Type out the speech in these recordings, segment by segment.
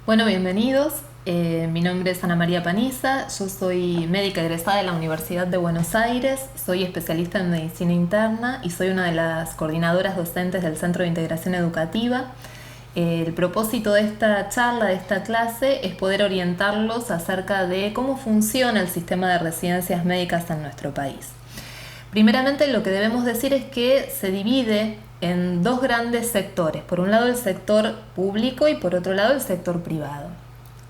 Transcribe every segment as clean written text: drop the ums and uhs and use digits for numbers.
Bueno, bienvenidos. Mi nombre es Ana María Paniza, yo soy médica egresada de la Universidad de Buenos Aires, soy especialista en medicina interna y soy una de las coordinadoras docentes del Centro de Integración Educativa. El propósito de esta charla, de esta clase, es poder orientarlos acerca de cómo funciona el sistema de residencias médicas en nuestro país. Primeramente, lo que debemos decir es que se divide en dos grandes sectores. Por un lado, el sector público y por otro lado, el sector privado.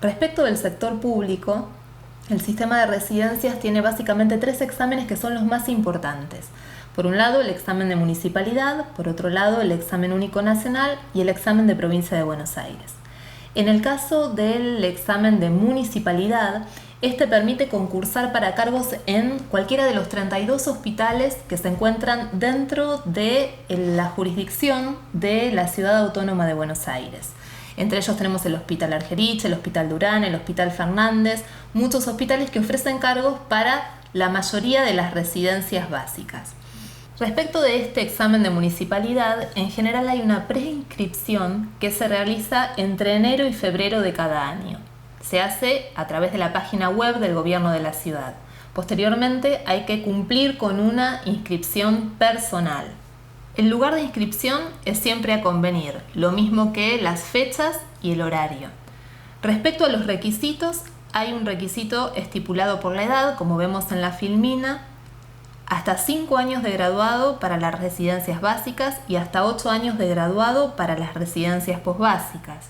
Respecto del sector público, el sistema de residencias tiene básicamente tres exámenes que son los más importantes. Por un lado, el examen de municipalidad, por otro lado, el examen único nacional y el examen de provincia de Buenos Aires. En el caso del examen de municipalidad, este permite concursar para cargos en cualquiera de los 32 hospitales que se encuentran dentro de la jurisdicción de la Ciudad Autónoma de Buenos Aires. Entre ellos tenemos el Hospital Argerich, el Hospital Durán, el Hospital Fernández, muchos hospitales que ofrecen cargos para la mayoría de las residencias básicas. Respecto de este examen de municipalidad, en general hay una preinscripción que se realiza entre enero y febrero de cada año. Se hace a través de la página web del gobierno de la ciudad. Posteriormente hay que cumplir con una inscripción personal. El lugar de inscripción es siempre a convenir, lo mismo que las fechas y el horario. Respecto a los requisitos, hay un requisito estipulado por la edad, como vemos en la filmina, hasta 5 años de graduado para las residencias básicas y hasta 8 años de graduado para las residencias posbásicas.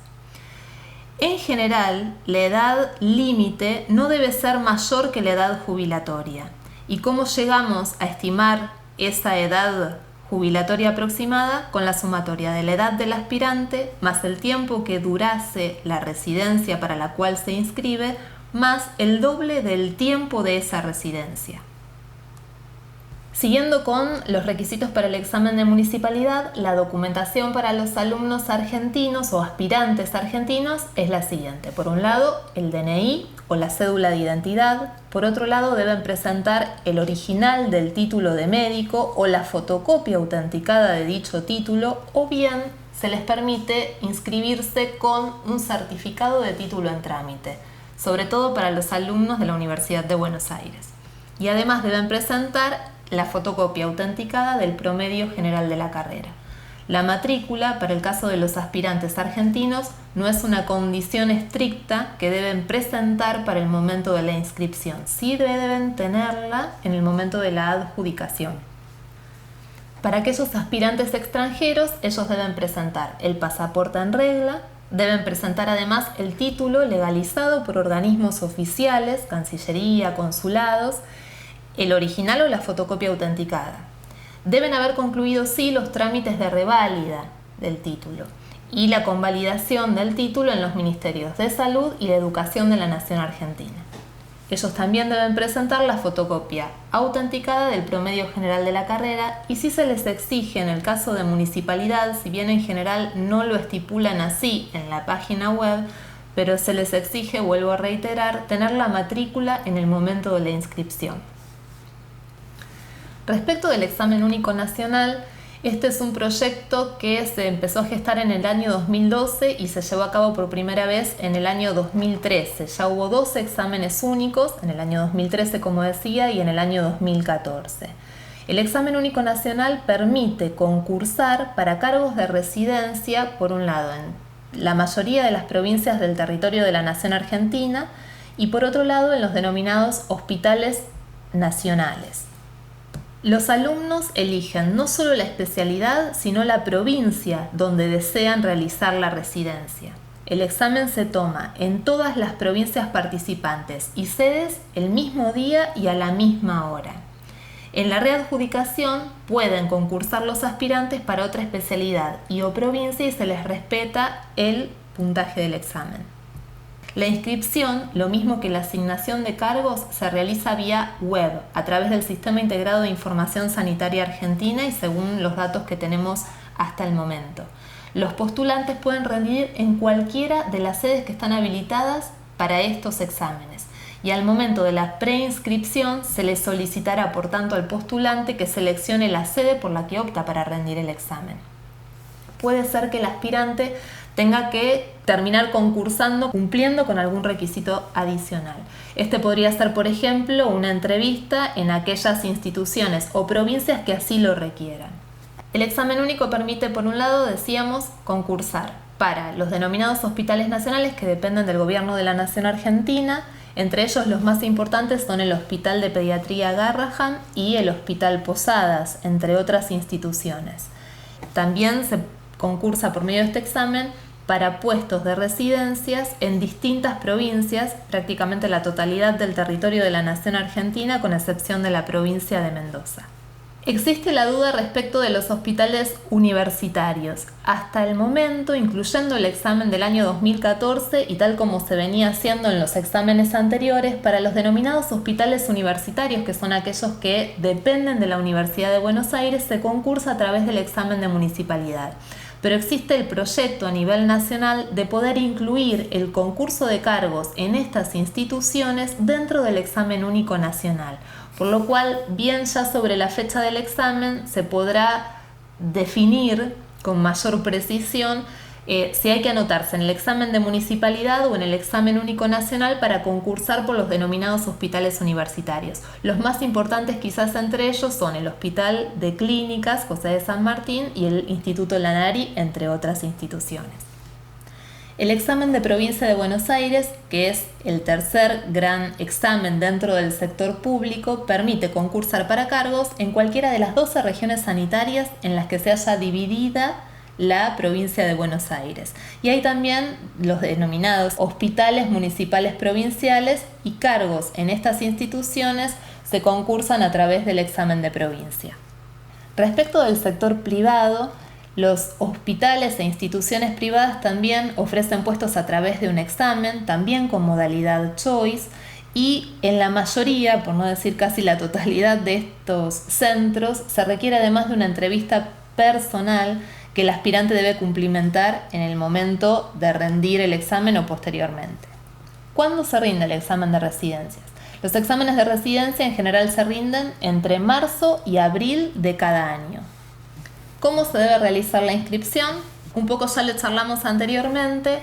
En general, la edad límite no debe ser mayor que la edad jubilatoria. ¿Y cómo llegamos a estimar esa edad jubilatoria aproximada? Con la sumatoria de la edad del aspirante más el tiempo que durase la residencia para la cual se inscribe, más el doble del tiempo de esa residencia. Siguiendo con los requisitos para el examen de municipalidad, la documentación para los alumnos argentinos o aspirantes argentinos es la siguiente. Por un lado, el DNI o la cédula de identidad. Por otro lado, deben presentar el original del título de médico o la fotocopia autenticada de dicho título, o bien se les permite inscribirse con un certificado de título en trámite, sobre todo para los alumnos de la Universidad de Buenos Aires. Y además deben presentar la fotocopia autenticada del promedio general de la carrera. La matrícula, para el caso de los aspirantes argentinos, no es una condición estricta que deben presentar para el momento de la inscripción. Sí deben tenerla en el momento de la adjudicación. Para aquellos aspirantes extranjeros, ellos deben presentar el pasaporte en regla, deben presentar además el título legalizado por organismos oficiales, Cancillería, consulados, el original o la fotocopia autenticada. Deben haber concluido sí los trámites de reválida del título y la convalidación del título en los Ministerios de Salud y de Educación de la Nación Argentina. Ellos también deben presentar la fotocopia autenticada del promedio general de la carrera y si se les exige en el caso de municipalidad, si bien en general no lo estipulan así en la página web, pero se les exige, vuelvo a reiterar, tener la matrícula en el momento de la inscripción. Respecto del examen único nacional, este es un proyecto que se empezó a gestar en el año 2012 y se llevó a cabo por primera vez en el año 2013. Ya hubo 2 exámenes únicos, en el año 2013 como decía y en el año 2014. El examen único nacional permite concursar para cargos de residencia, por un lado, en la mayoría de las provincias del territorio de la Nación Argentina y por otro lado en los denominados hospitales nacionales. Los alumnos eligen no solo la especialidad, sino la provincia donde desean realizar la residencia. El examen se toma en todas las provincias participantes y sedes el mismo día y a la misma hora. En la readjudicación pueden concursar los aspirantes para otra especialidad y o provincia y se les respeta el puntaje del examen. La inscripción, lo mismo que la asignación de cargos, se realiza vía web, a través del Sistema Integrado de Información Sanitaria Argentina y según los datos que tenemos hasta el momento. Los postulantes pueden rendir en cualquiera de las sedes que están habilitadas para estos exámenes. Y al momento de la preinscripción se le solicitará, por tanto, al postulante que seleccione la sede por la que opta para rendir el examen. Puede ser que el aspirante tenga que terminar concursando cumpliendo con algún requisito adicional. Este podría ser, por ejemplo, una entrevista en aquellas instituciones o provincias que así lo requieran. El examen único permite, por un lado, decíamos, concursar para los denominados hospitales nacionales que dependen del Gobierno de la Nación Argentina. Entre ellos los más importantes son el Hospital de Pediatría Garrahan y el Hospital Posadas, entre otras instituciones. También se concursa por medio de este examen para puestos de residencias en distintas provincias, prácticamente la totalidad del territorio de la Nación Argentina, con excepción de la provincia de Mendoza. Existe la duda respecto de los hospitales universitarios. Hasta el momento, incluyendo el examen del año 2014 y tal como se venía haciendo en los exámenes anteriores, para los denominados hospitales universitarios, que son aquellos que dependen de la Universidad de Buenos Aires, se concursa a través del examen de municipalidad. Pero existe el proyecto a nivel nacional de poder incluir el concurso de cargos en estas instituciones dentro del examen único nacional. Por lo cual, bien ya sobre la fecha del examen se podrá definir con mayor precisión si hay que anotarse en el examen de municipalidad o en el examen único nacional para concursar por los denominados hospitales universitarios. Los más importantes quizás entre ellos son el Hospital de Clínicas José de San Martín y el Instituto Lanari, entre otras instituciones. El examen de provincia de Buenos Aires, que es el tercer gran examen dentro del sector público, permite concursar para cargos en cualquiera de las 12 regiones sanitarias en las que se haya dividida la provincia de Buenos Aires. Y hay también los denominados hospitales municipales provinciales, y cargos en estas instituciones se concursan a través del examen de provincia. Respecto del sector privado, los hospitales e instituciones privadas también ofrecen puestos a través de un examen, también con modalidad choice, y en la mayoría, por no decir casi la totalidad de estos centros, se requiere además de una entrevista personal que el aspirante debe cumplimentar en el momento de rendir el examen o posteriormente. ¿Cuándo se rinde el examen de residencias? Los exámenes de residencia en general se rinden entre marzo y abril de cada año. ¿Cómo se debe realizar la inscripción? Un poco ya lo charlamos anteriormente.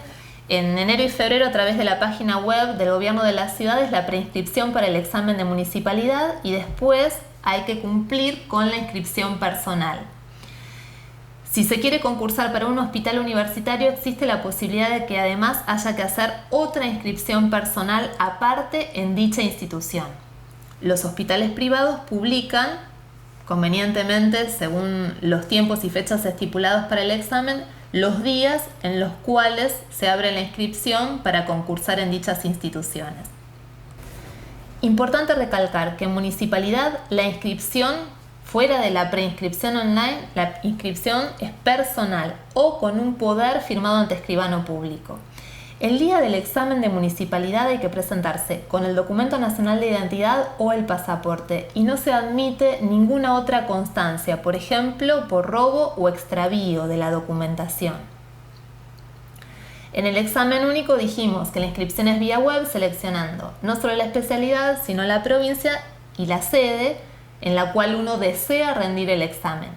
En enero y febrero, a través de la página web del Gobierno de la Ciudad, es la preinscripción para el examen de municipalidad, y después hay que cumplir con la inscripción personal. Si se quiere concursar para un hospital universitario, existe la posibilidad de que además haya que hacer otra inscripción personal aparte en dicha institución. Los hospitales privados publican convenientemente, según los tiempos y fechas estipulados para el examen, los días en los cuales se abre la inscripción para concursar en dichas instituciones. Importante recalcar que en municipalidad la inscripción, fuera de la preinscripción online, la inscripción es personal o con un poder firmado ante escribano público. El día del examen de municipalidad hay que presentarse con el documento nacional de identidad o el pasaporte, y no se admite ninguna otra constancia, por ejemplo, por robo o extravío de la documentación. En el examen único dijimos que la inscripción es vía web, seleccionando no solo la especialidad, sino la provincia y la sede en la cual uno desea rendir el examen.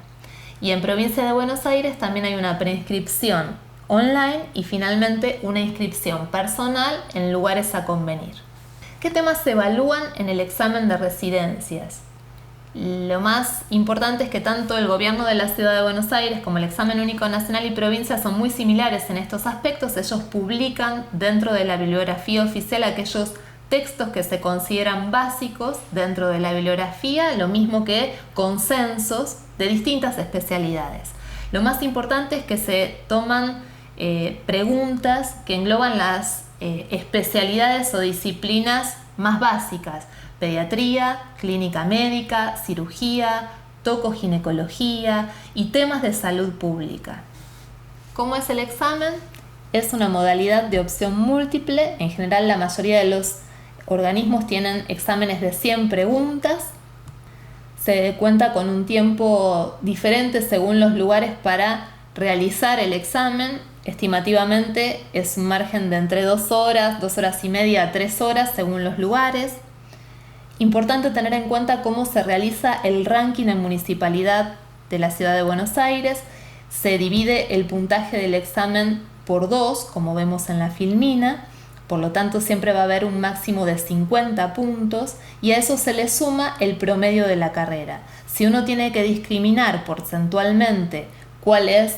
Y en provincia de Buenos Aires también hay una preinscripción online y finalmente una inscripción personal en lugares a convenir. ¿Qué temas se evalúan en el examen de residencias? Lo más importante es que tanto el Gobierno de la Ciudad de Buenos Aires como el examen único nacional y provincia son muy similares en estos aspectos. Ellos publican dentro de la bibliografía oficial aquellos textos que se consideran básicos dentro de la bibliografía, lo mismo que consensos de distintas especialidades. Lo más importante es que se toman preguntas que engloban las especialidades o disciplinas más básicas: pediatría, clínica médica, cirugía, tocoginecología y temas de salud pública. ¿Cómo es el examen? Es una modalidad de opción múltiple. En general, la mayoría de los organismos tienen exámenes de 100 preguntas. Se cuenta con un tiempo diferente según los lugares para realizar el examen. Estimativamente es un margen de entre 2 horas, 2 horas y media a 3 horas según los lugares. Importante tener en cuenta cómo se realiza el ranking en municipalidad de la Ciudad de Buenos Aires. Se divide el puntaje del examen por 2, como vemos en la filmina. Por lo tanto, siempre va a haber un máximo de 50 puntos y a eso se le suma el promedio de la carrera. Si uno tiene que discriminar porcentualmente cuál es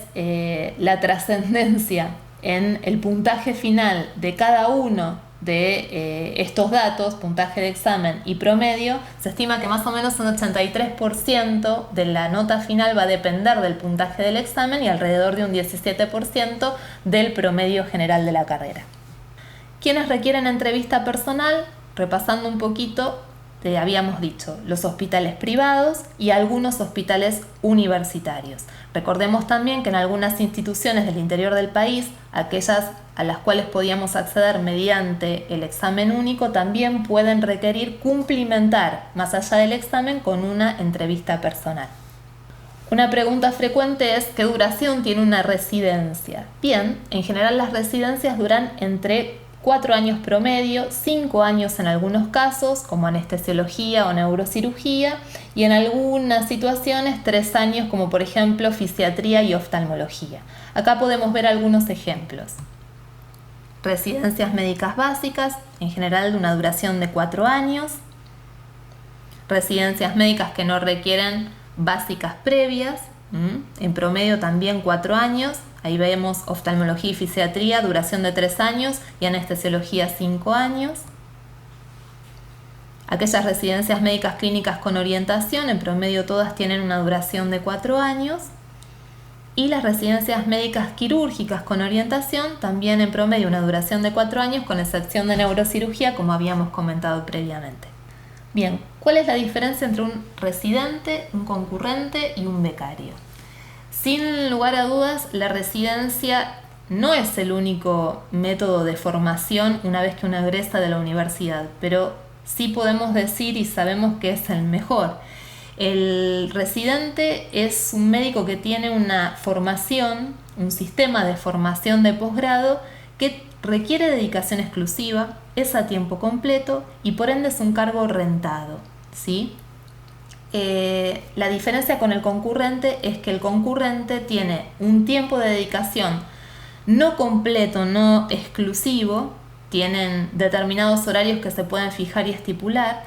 la trascendencia en el puntaje final de cada uno de estos datos, puntaje de examen y promedio, se estima que más o menos un 83% de la nota final va a depender del puntaje del examen y alrededor de un 17% del promedio general de la carrera. ¿Quiénes requieren entrevista personal? Repasando un poquito, habíamos dicho, los hospitales privados y algunos hospitales universitarios. Recordemos también que en algunas instituciones del interior del país, aquellas a las cuales podíamos acceder mediante el examen único, también pueden requerir cumplimentar, más allá del examen, con una entrevista personal. Una pregunta frecuente es ¿qué duración tiene una residencia? Bien, en general las residencias duran entre 4 años promedio, 5 años en algunos casos, como anestesiología o neurocirugía, y en algunas situaciones 3 años, como por ejemplo fisiatría y oftalmología. Acá podemos ver algunos ejemplos. Residencias médicas básicas, en general de una duración de 4 años. Residencias médicas que no requieren básicas previas, en promedio también 4 años. Ahí vemos oftalmología y fisiatría, duración de 3 años, y anestesiología 5 años. Aquellas residencias médicas clínicas con orientación, en promedio todas tienen una duración de 4 años. Y las residencias médicas quirúrgicas con orientación, también en promedio una duración de 4 años, con excepción de neurocirugía, como habíamos comentado previamente. Bien, ¿cuál es la diferencia entre un residente, un concurrente y un becario? Sin lugar a dudas, la residencia no es el único método de formación una vez que uno egresa de la universidad, pero sí podemos decir y sabemos que es el mejor. El residente es un médico que tiene una formación, un sistema de formación de posgrado que requiere dedicación exclusiva, es a tiempo completo y por ende es un cargo rentado, ¿sí? La diferencia con el concurrente es que el concurrente tiene un tiempo de dedicación no completo, no exclusivo, tienen determinados horarios que se pueden fijar y estipular,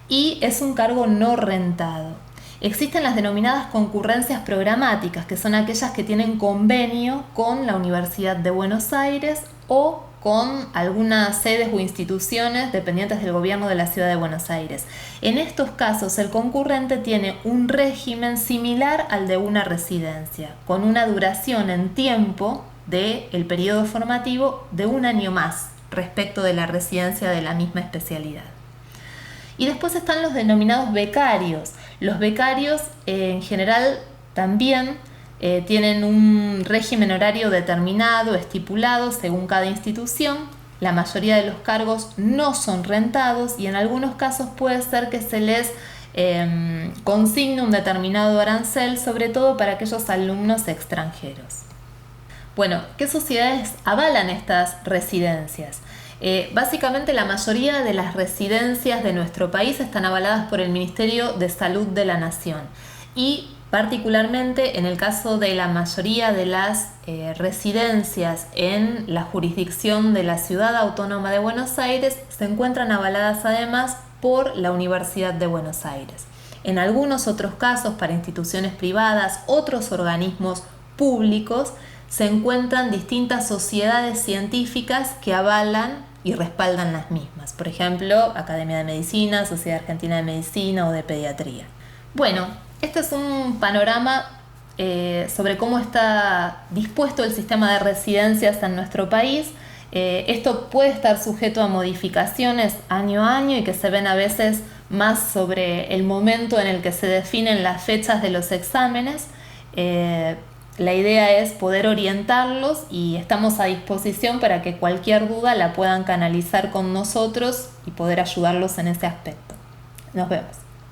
y es un cargo no rentado. Existen las denominadas concurrencias programáticas, que son aquellas que tienen convenio con la Universidad de Buenos Aires o con algunas sedes o instituciones dependientes del gobierno de la ciudad de Buenos Aires. En estos casos, el concurrente tiene un régimen similar al de una residencia, con una duración en tiempo del periodo formativo de 1 año más respecto de la residencia de la misma especialidad. Y después están los denominados becarios. Los becarios en general también tienen un régimen horario determinado, estipulado según cada institución. La mayoría de los cargos no son rentados y en algunos casos puede ser que se les consigne un determinado arancel, sobre todo para aquellos alumnos extranjeros. Bueno, ¿qué sociedades avalan estas residencias? Básicamente la mayoría de las residencias de nuestro país están avaladas por el Ministerio de Salud de la Nación y particularmente en el caso de la mayoría de las residencias en la jurisdicción de la Ciudad Autónoma de Buenos Aires se encuentran avaladas además por la Universidad de Buenos Aires. En algunos otros casos, para instituciones privadas, otros organismos públicos, se encuentran distintas sociedades científicas que avalan y respaldan las mismas. Por ejemplo, Academia de Medicina, Sociedad Argentina de Medicina o de Pediatría. Bueno, este es un panorama sobre cómo está dispuesto el sistema de residencias en nuestro país. Esto puede estar sujeto a modificaciones año a año y que se ven a veces más sobre el momento en el que se definen las fechas de los exámenes. La idea es poder orientarlos y estamos a disposición para que cualquier duda la puedan canalizar con nosotros y poder ayudarlos en ese aspecto. Nos vemos.